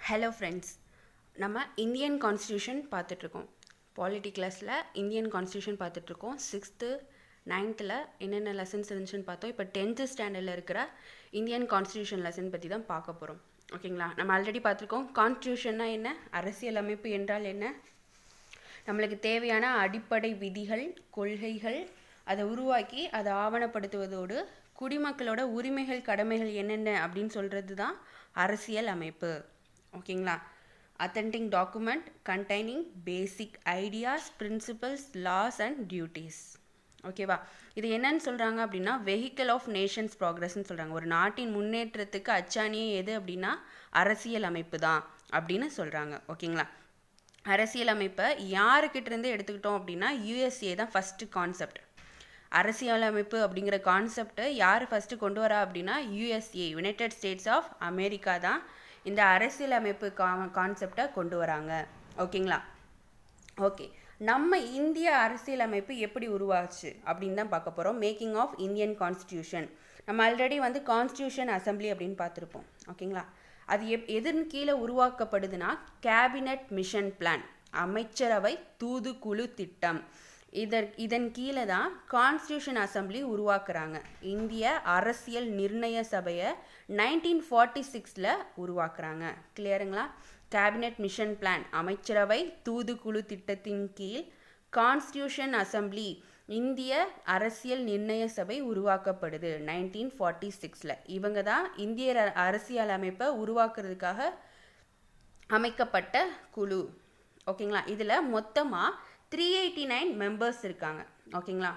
Hello friends, நம்ம Indian constitution பார்த்துட்ருக்கோம். Polity கிளாஸில் இந்தியன் கான்ஸ்டியூஷன் பார்த்துட்ருக்கோம். 6th 9th என்னென்ன லெசன்ஸ் இருந்துச்சுன்னு பார்த்தோம். இப்போ 10th ஸ்டாண்டர்டில் இருக்கிற இந்தியன் கான்ஸ்டியூஷன் லெசன் பற்றி தான் பார்க்க போகிறோம். ஓகேங்களா? நம்ம ஆல்ரெடி பார்த்துருக்கோம். கான்ஸ்டியூஷன்னா என்ன, அரசியல் அமைப்பு என்றால் என்ன, நம்மளுக்கு தேவையான அடிப்படை விதிகள், கொள்கைகள், அதை உருவாக்கி அதை ஆவணப்படுத்துவதோடு குடிமக்களோட உரிமைகள், கடமைகள் என்னென்ன அப்படின்னு சொல்கிறது தான் அரசியல் அமைப்பு. ஓகேங்களா? Authentic document containing basic ideas, principles, laws and duties. ஓகேவா? இது என்னன்னு சொல்கிறாங்க அப்படின்னா வெஹிக்கல் ஆஃப் நேஷன்ஸ் ப்ராக்ரஸ்ன்னு சொல்கிறாங்க. ஒரு நாட்டின் முன்னேற்றத்துக்கு அச்சாணியே எது அப்படின்னா அரசியல் அமைப்பு தான் அப்படின்னு சொல்கிறாங்க. ஓகேங்களா? அரசியல் அமைப்பை யாருக்கிட்டேருந்து எடுத்துக்கிட்டோம் அப்படின்னா யூஎஸ்ஏ தான் ஃபஸ்ட்டு கான்செப்ட். அரசியலமைப்பு அப்படிங்கிற கான்செப்டை யார் ஃபஸ்ட்டு கொண்டு வரா அப்படின்னா USA, united states of America தான் இந்த அரசியலமைப்பு கான்செப்டை கொண்டு வராங்க. ஓகேங்களா? ஓகே, நம்ம இந்திய அரசியலமைப்பு எப்படி உருவாச்சு அப்படின்னு தான் பார்க்க போகிறோம். Making of Indian constitution. நம்ம ஆல்ரெடி கான்ஸ்டியூஷன் அசம்பிளி அப்படின்னு பார்த்துருப்போம். ஓகேங்களா? அது எதன் கீழே உருவாக்கப்படுதுன்னா கேபினட் மிஷன் பிளான், அமைச்சரவை தூதுக்குழு திட்டம். இதன் கீழே தான் கான்ஸ்டியூஷன் அசம்பிளி உருவாக்குறாங்க. இந்திய அரசியல் நிர்ணய சபையை 1946 உருவாக்குறாங்க. கிளியருங்களா? கேபினட் மிஷன் பிளான், அமைச்சரவை தூதுக்குழு திட்டத்தின் கீழ் கான்ஸ்டியூஷன் அசம்பிளி, இந்திய அரசியல் நிர்ணய சபை உருவாக்கப்படுது 1946. இவங்க தான் இந்திய அரசியல் அமைப்பை உருவாக்குறதுக்காக அமைக்கப்பட்ட குழு. ஓகேங்களா? இதில் மொத்தமாக 389 மெம்பர்ஸ் இருக்காங்க. ஓகேங்களா?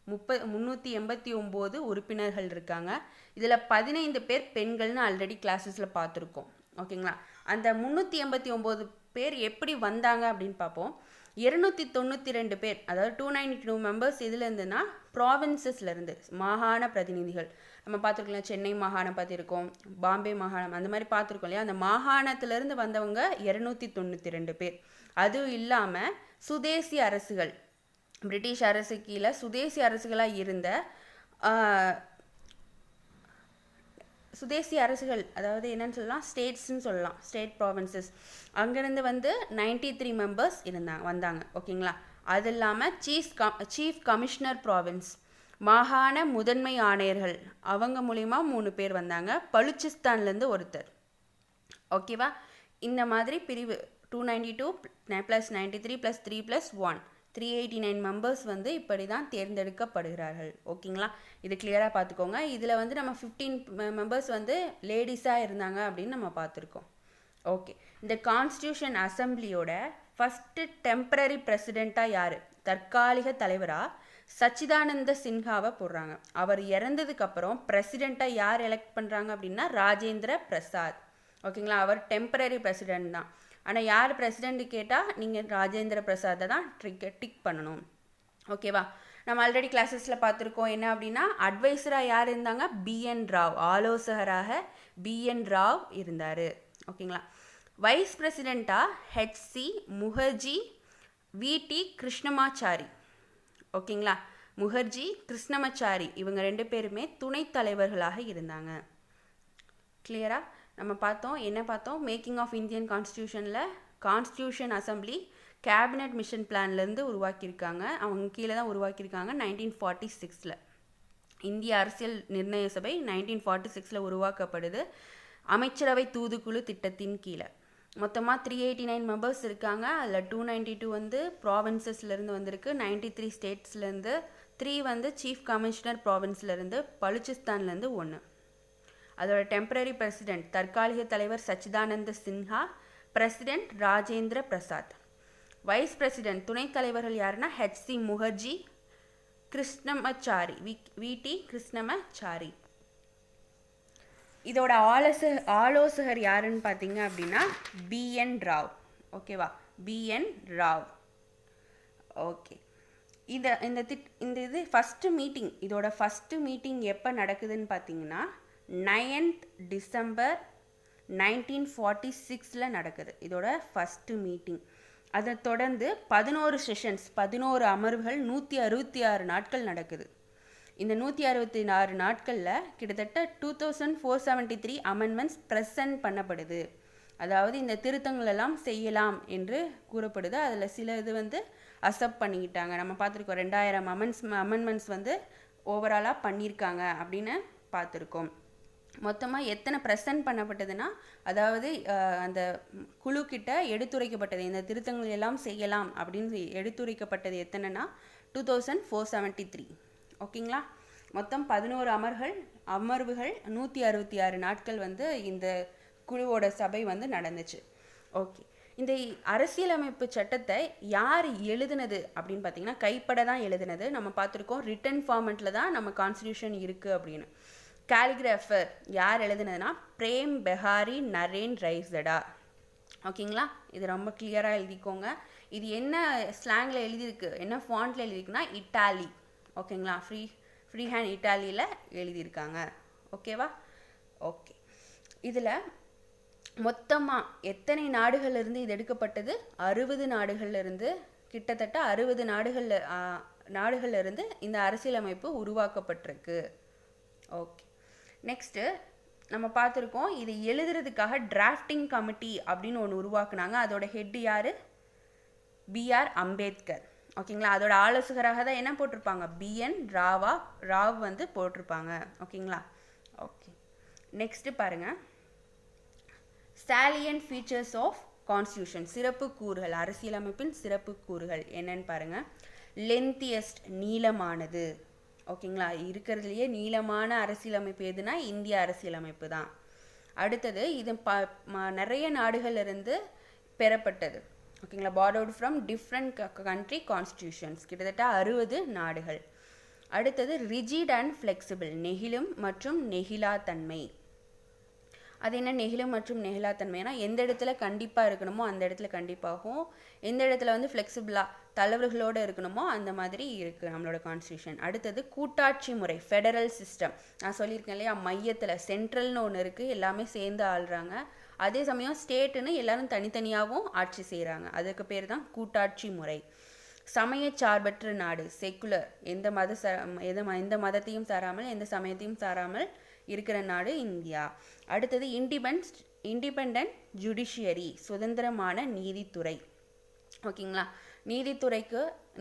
389 உறுப்பினர்கள் இருக்காங்க. இதில் 15 பேர் பெண்கள்னு ஆல்ரெடி கிளாஸஸில் பார்த்துருக்கோம். ஓகேங்களா? அந்த 389 பேர் எப்படி வந்தாங்க அப்படின்னு பார்ப்போம். 292 பேர், அதாவது 292 மெம்பர்ஸ் இதில் இருந்துன்னா ப்ராவின்சஸ்லேருந்து, மாகாண பிரதிநிதிகள். நம்ம பார்த்துருக்கலாம், சென்னை மாகாணம் பார்த்துருக்கோம், பாம்பே மாகாணம், அந்த மாதிரி பார்த்துருக்கோம் இல்லையா? அந்த மாகாணத்திலேருந்து வந்தவங்க 292 பேர். அதுவும் இல்லாமல் சுதேசி அரசுகள், பிரிட்டிஷ் அரசு கீழே சுதேசி அரசுகளாக இருந்த சுதேசி அரசுகள், அதாவது என்னன்னு சொல்லலாம், ஸ்டேட்ஸ்ன்னு சொல்லலாம், ஸ்டேட் ப்ராவின்சஸ், அங்கேருந்து 93 மெம்பர்ஸ் வந்தாங்க. ஓகேங்களா? அது இல்லாமல் சீஃப் கமிஷனர் ப்ராவின்ஸ், மாகாண முதன்மை ஆணையர்கள், அவங்க மூலிமா 3 பேர் வந்தாங்க. பலுச்சிஸ்தான்லேருந்து ஒருத்தர். ஓகேவா? இந்த மாதிரி பிரிவு 292 + 93 + 3 + 1 389 மெம்பர்ஸ் இப்படி தான் தேர்ந்தெடுக்கப்படுகிறார்கள். ஓகேங்களா? இது கிளியராக பார்த்துக்கோங்க. இதில் நம்ம 15 மெம்பர்ஸ் லேடிஸாக இருந்தாங்க அப்படின்னு நம்ம பார்த்துருக்கோம். ஓகே, இந்த கான்ஸ்டியூஷன் அசம்பிளியோட ஃபஸ்ட்டு டெம்பரரி பிரசிடெண்ட்டாக யார், தற்காலிக தலைவராக சச்சிதானந்த சின்ஹாவை போடுறாங்க. அவர் இறந்ததுக்கப்புறம் பிரசிடெண்ட்டாக யார் எலெக்ட் பண்ணுறாங்க அப்படின்னா ராஜேந்திர பிரசாத். ஓகேங்களா? அவர் டெம்பரரி பிரசிடெண்ட் தான். ஆனால் யார் பிரசிடெண்ட்டு கேட்டால் நீங்கள் ராஜேந்திர பிரசாத்தை தான் டிக் பண்ணணும். ஓகேவா? நம்ம ஆல்ரெடி கிளாஸஸில் பார்த்துருக்கோம். என்ன அப்படின்னா அட்வைசராக யார் இருந்தாங்க, BN ராவ். ஆலோசகராக BN ராவ் இருந்தார். ஓகேங்களா? வைஸ் பிரசிடெண்ட்டாக HC முகர்ஜி, VT கிருஷ்ணமாச்சாரி. ஓகேங்களா? முகர்ஜி, கிருஷ்ணமாச்சாரி, இவங்க 2 பேருமே துணைத் தலைவர்களாக இருந்தாங்க. கிளியரா? நம்ம பார்த்தோம், என்ன பார்த்தோம், மேக்கிங் ஆஃப் இந்தியன் கான்ஸ்டியூஷனில் கான்ஸ்டியூஷன் அசம்பிளி கேபினட் மிஷன் பிளான்லேருந்து உருவாக்கியிருக்காங்க. அவங்க கீழே தான் உருவாக்கியிருக்காங்க 1946. இந்திய அரசியல் நிர்ணய சபை 1946 உருவாக்கப்படுது அமைச்சரவை தூதுக்குழு திட்டத்தின் கீழே. மொத்தமாக 389 மெம்பர்ஸ் இருக்காங்க. அதில் 292 ப்ராவின்சஸ்லேருந்து வந்திருக்கு, 93 ஸ்டேட்ஸ்லேருந்து, 3 சீஃப் கமிஷனர் ப்ராவின்ஸ்லேருந்து, பலுச்சிஸ்தான்லேருந்து 1. அதோட டெம்பரரி பிரசிடெண்ட், தற்காலிக தலைவர் Sachchidananda Sinha, president Rajendra Prasad. Vice president, துணைத் தலைவர்கள் யாருன்னா HC முகர்ஜி, கிருஷ்ணமாச்சாரி, VT கிருஷ்ணமாச்சாரி. இதோட ஆலோசகர் யாருன்னு பார்த்தீங்க அப்படின்னா BN ராவ். ஓகேவா? BN ராவ். ஓகே, இந்த ஃபஸ்ட்டு மீட்டிங், இதோட ஃபஸ்ட்டு மீட்டிங் எப்போ நடக்குதுன்னு பார்த்தீங்கன்னா 9th டிசம்பர் 1946 நடக்குது இதோட ஃபஸ்ட்டு மீட்டிங். அதை தொடர்ந்து 11 செஷன்ஸ், 11 அமர்வுகள் 166 நாட்கள் நடக்குது. இந்த 166 நாட்களில் கிட்டத்தட்ட 2473 அமெண்ட்மெண்ட்ஸ் ப்ரெசன்ட் பண்ணப்படுது. அதாவது இந்த திருத்தங்கள் எல்லாம் செய்யலாம் என்று கூறப்படுது. அதில் சில இது வந்து அக்செப்ட் பண்ணிக்கிட்டாங்க. நம்ம பார்த்துருக்கோம் 2000 அமெண்ட்மெண்ட்ஸ் வந்து ஓவராலாக பண்ணியிருக்காங்க அப்படின்னு பார்த்துருக்கோம். மொத்தமாக எத்தனை ப்ரெசன்ட் பண்ணப்பட்டதுன்னா, அதாவது அந்த குழு கிட்ட எடுத்துரைக்கப்பட்டது இந்த திருத்தங்கள் எல்லாம் செய்யலாம் அப்படின்னு எடுத்துரைக்கப்பட்டது எத்தனைன்னா 2473. ஓகேங்களா? மொத்தம் 11 அமர்வுகள் 166 நாட்கள் வந்து இந்த குழுவோட சபை வந்து நடந்துச்சு. ஓகே, இந்த அரசியலமைப்பு சட்டத்தை யார் எழுதுனது அப்படின்னு பார்த்தீங்கன்னா கைப்பட தான் எழுதுனது. நம்ம பார்த்துருக்கோம் ரிட்டன் ஃபார்மெட்டில் தான் நம்ம கான்ஸ்டியூஷன் இருக்குது அப்படின்னு. கேலிகிராஃபர் யார் எழுதுனதுன்னா பிரேம் பெஹாரி நரேன் ரைசடா. ஓகேங்களா? இது ரொம்ப கிளியராக எழுதிக்கோங்க. இது என்ன ஸ்லாங்கில் எழுதியிருக்கு, என்ன ஃபாண்ட்டில் எழுதியிருக்குன்னா இட்டாலி. ஓகேங்களா? ஃப்ரீ ஹேண்ட் இட்டாலியில் எழுதியிருக்காங்க. ஓகேவா? ஓகே, இதில் மொத்தமாக எத்தனை நாடுகள்லேருந்து இது எடுக்கப்பட்டது? 60 நாடுகள்லேருந்து, கிட்டத்தட்ட 60 நாடுகள்லேருந்து இந்த அரசியலமைப்பு உருவாக்கப்பட்டிருக்கு. ஓகே, நெக்ஸ்ட்டு நம்ம பார்த்துருக்கோம் இது எழுதுறதுக்காக டிராஃப்டிங் கமிட்டி அப்படின்னு ஒன்று உருவாக்குனாங்க. அதோட ஹெட் யார்? B.R. அம்பேத்கர். ஓகேங்களா? அதோட ஆலோசகராக தான் என்ன போட்டிருப்பாங்க? B.N. ராவ் வந்து போட்டிருப்பாங்க. ஓகேங்களா? ஓகே, நெக்ஸ்ட்டு பாருங்கள், சாலியன்ட் ஃபீச்சர்ஸ் ஆஃப் கான்ஸ்டியூஷன், சிறப்பு கூறுகள், அரசியலமைப்பின் சிறப்பு கூறுகள் என்னன்னு பாருங்கள். லென்த்தியஸ்ட், நீளமானது. ஓகேங்களா? இருக்கிறதுலையே நீளமான அரசியலமைப்பு எதுனா இந்திய அரசியலமைப்பு தான். அடுத்தது இது நிறைய நாடுகளிலிருந்து பெறப்பட்டது. ஓகேங்களா? borrowed from different country constitutions, கிட்டத்தட்ட 60 நாடுகள். அடுத்தது ரிஜிட் அண்ட் ஃப்ளெக்சிபிள், நெகிழும் மற்றும் நெகிழாத்தன்மை. அது என்ன நெகிழும் மற்றும் நெகிழாத்தன்மைனா, எந்த இடத்துல கண்டிப்பாக இருக்கணுமோ அந்த இடத்துல கண்டிப்பாகும், எந்த இடத்துல வந்து ஃப்ளெக்சிபிளாக தளர்வுகளோடு இருக்கணுமோ அந்த மாதிரி இருக்குது நம்மளோட கான்ஸ்டியூஷன். அடுத்தது கூட்டாட்சி முறை, ஃபெடரல் சிஸ்டம். நான் சொல்லியிருக்கேன் இல்லையா, மையத்தில் சென்ட்ரல்னு ஒன்று இருக்குது, எல்லாமே சேர்ந்து ஆள்றாங்க. அதே சமயம் ஸ்டேட்டுன்னு எல்லாரும் தனித்தனியாகவும் ஆட்சி செய்கிறாங்க. அதுக்கு பேர் தான் கூட்டாட்சி முறை. சமய சார்பற்ற நாடு, செக்குலர், எந்த மதத்தையும் சாராமல் எந்த சமயத்தையும் சாராமல் இருக்கிற நாடு இந்தியா. அடுத்தது இண்டிபெண்ட் ஜுடிஷியரி, சுதந்திரமான நீதித்துறை. ஓகேங்களா?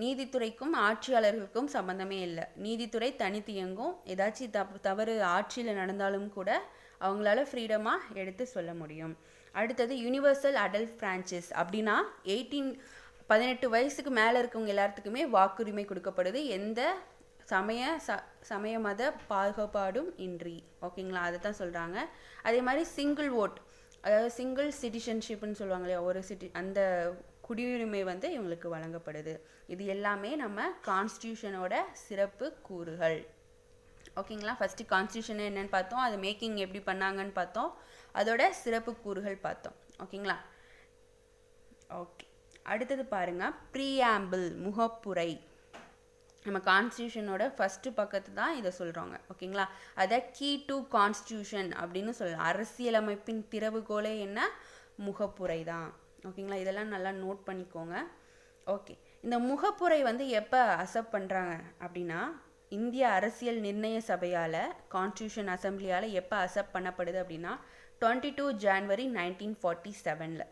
நீதித்துறைக்கும் ஆட்சியாளர்களுக்கும் சம்பந்தமே இல்லை. நீதித்துறை தனித்து இயங்கும். ஏதாச்சும் தவறு ஆட்சியில் நடந்தாலும் கூட அவங்களால ஃப்ரீடமாக எடுத்து சொல்ல முடியும். அடுத்தது யூனிவர்சல் அடல்ட் ஃப்ரான்ச்சைஸ். அப்படின்னா 18 வயசுக்கு மேலே இருக்கவங்க எல்லாத்துக்குமே வாக்குரிமை கொடுக்கப்படுது, எந்த சமய மத பாகுபாடும் இன்றி. ஓகேங்களா? அதை தான் சொல்கிறாங்க. அதே மாதிரி சிங்கிள் ஓட், அதாவது சிங்கிள் சிட்டிசன்ஷிப்னு சொல்லுவாங்க இல்லையா, ஒரு அந்த குடியுரிமை வந்து இவங்களுக்கு வழங்கப்படுது. இது எல்லாமே நம்ம கான்ஸ்டியூஷனோட சிறப்பு கூறுகள். ஓகேங்களா? ஃபஸ்ட்டு கான்ஸ்டியூஷன் என்னன்னு பார்த்தோம், அது மேக்கிங் எப்படி பண்ணாங்கன்னு பார்த்தோம், அதோட சிறப்பு கூறுகள் பார்த்தோம். ஓகேங்களா? ஓகே, அடுத்தது பாருங்கள், ப்ரீஆம்பிள், முகப்புரை. நம்ம கான்ஸ்டியூஷனோட ஃபஸ்ட்டு பக்கத்து தான் இதை சொல்கிறாங்க. ஓகேங்களா? அதை கீ டு கான்ஸ்டியூஷன் அப்படின்னு சொல்லலாம். அரசியலமைப்பின் திறவுகோலே என்ன? முகப்புரை தான். ஓகேங்களா? இதெல்லாம் நல்லா நோட் பண்ணிக்கோங்க. ஓகே, இந்த முகப்புரை வந்து எப்போ அக்செப்ட் பண்ணுறாங்க அப்படின்னா, இந்திய அரசியல் நிர்ணய சபையால், கான்ஸ்டியூஷன் அசம்பிளியால் எப்போ அக்செப்ட் பண்ணப்படுது அப்படின்னா 22 ஜான்வரி 1947.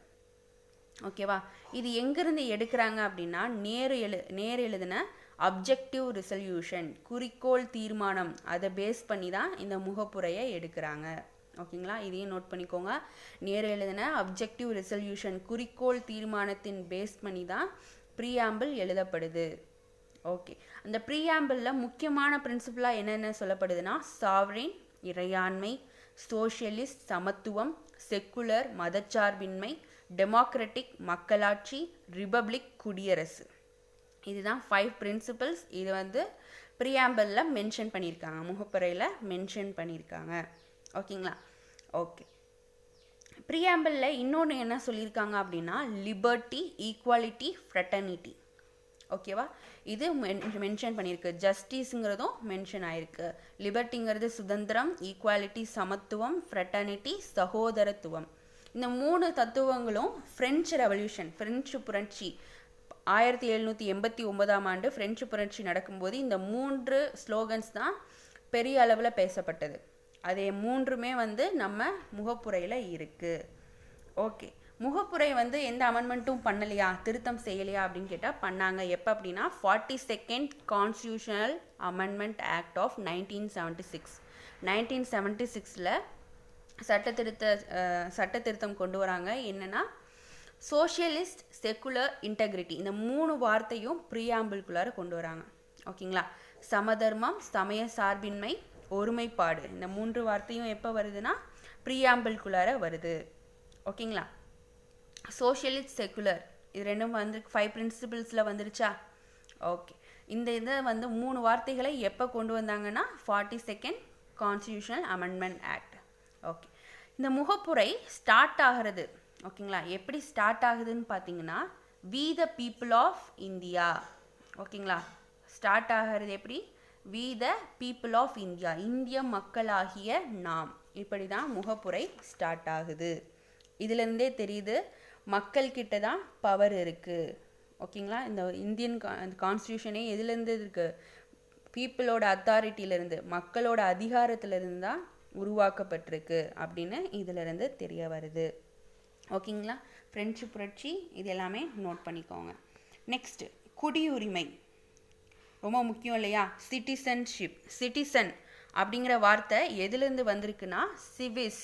ஓகேவா? இது எங்கேருந்து எடுக்கிறாங்க அப்படின்னா, நேரு எழுதின அப்ஜெக்டிவ் ரிசல்யூஷன், குறிக்கோள் தீர்மானம், அதை பேஸ் பண்ணி தான் இந்த முகப்புரையை எடுக்கிறாங்க. ஓகேங்களா? இதையும் நோட் பண்ணிக்கோங்க. நேரு எழுதின அப்ஜெக்டிவ் ரிசல்யூஷன், குறிக்கோள் தீர்மானத்தின் பேஸ் பண்ணி தான் ப்ரீஆம்பிள் எழுதப்படுது. ஓகே, அந்த ப்ரீஆம்பிளில் முக்கியமான பிரின்சிபலாக என்னென்ன சொல்லப்படுதுன்னா, சாவரின், இறையாண்மை, சோஷியலிஸ்ட், சமத்துவம், செக்குலர், மதச்சார்பின்மை, டெமோக்ராட்டிக், மக்களாட்சி, ரிபப்ளிக், குடியரசு. இதுதான் 5 பிரின்சிபல்ஸ். இது வந்து ப்ரீஆம்பிளில் மென்ஷன் பண்ணியிருக்காங்க, முகப்புரையில் மென்ஷன் பண்ணியிருக்காங்க. ஓகேங்களா? ஓகே, ப்ரீஆம்பிளில் இன்னொன்று என்ன சொல்லியிருக்காங்க அப்படின்னா, லிபர்ட்டி, ஈக்குவாலிட்டி, ஃப்ரெட்டர்னிட்டி. ஓகேவா? இது மென்ஷன் பண்ணியிருக்கு. ஜஸ்டிஸுங்கிறதும் மென்ஷன் ஆயிருக்கு. லிபர்ட்டிங்கிறது சுதந்திரம், ஈக்குவாலிட்டி சமத்துவம், ஃப்ரெட்டர்னிட்டி சகோதரத்துவம். இந்த 3 தத்துவங்களும் ஃப்ரெஞ்சு ரெவல்யூஷன், ஃப்ரெஞ்சு புரட்சி 1789ஆம் ஆண்டு ஃப்ரெஞ்சு புரட்சி நடக்கும்போது இந்த 3 ஸ்லோகன்ஸ் தான் பெரிய அளவில் பேசப்பட்டது. அதே 3மே வந்து நம்ம முகப்புரையில் இருக்குது. ஓகே, முகப்புரை வந்து எந்த அமெண்ட்மெண்ட்டும் பண்ணலையா, திருத்தம் செய்யலையா அப்படின்னு கேட்டால் பண்ணாங்க. எப்போ அப்படின்னா 42nd constitutional amendment act of 1976. 1976ல் சட்ட திருத்தம் கொண்டு வராங்க. என்னென்னா சோஷியலிஸ்ட், செக்குலர், இன்டெகிரிட்டி, இந்த 3 வார்த்தையும் ப்ரீஆம்பிள்குள்ளார கொண்டு வராங்க. ஓகேங்களா. சமதர்மம், சமய சார்பின்மை, ஒருமைப்பாடு, இந்த 3 வார்த்தையும் எப்போ வருதுன்னா ப்ரீஆம்பிள்குள்ளார வருது. ஓகேங்களா. சோஷியலிஸ்ட், செக்குலர், இது ரெண்டும் வந்து 5 பிரின்சிபிள்ஸில் வந்துருச்சா. ஓகே, இந்த இதை வந்து 3 வார்த்தைகளை எப்போ கொண்டு வந்தாங்கன்னா 42nd constitutional amendment act. Okay, இந்த முகப்புரை ஸ்டார்ட் ஆகிறது. ஓகேங்களா. எப்படி ஸ்டார்ட் ஆகுதுன்னு பார்த்தீங்கன்னா we the people of India. ஓகேங்களா. ஸ்டார்ட் ஆகிறது எப்படி, we the people of India, இந்திய மக்களாகிய நாம். இப்படி தான் முகப்புரை ஸ்டார்ட் ஆகுது. இதிலிருந்தே தெரியுது மக்கள்கிட்ட தான் பவர் இருக்குது. ஓகேங்களா. இந்த இந்தியன் கான்ஸ்டியூஷனே எதுலேருந்து இருக்குது, பீப்புளோட அத்தாரிட்டியிலேருந்து, மக்களோட அதிகாரத்திலிருந்து தான் உருவாக்கப்பட்டிருக்கு அப்படின்னு இதிலிருந்து தெரிய வருது. ஓகேங்களா. பிரெஞ்சு புரட்சி இது எல்லாமே நோட் பண்ணிக்கோங்க. நெக்ஸ்ட், குடியுரிமை ரொம்ப முக்கியம் இல்லையா. சிட்டிசன்ஷிப், சிட்டிசன் அப்படிங்கிற வார்த்தை எதுலேருந்து வந்திருக்குன்னா சிவிஸ்.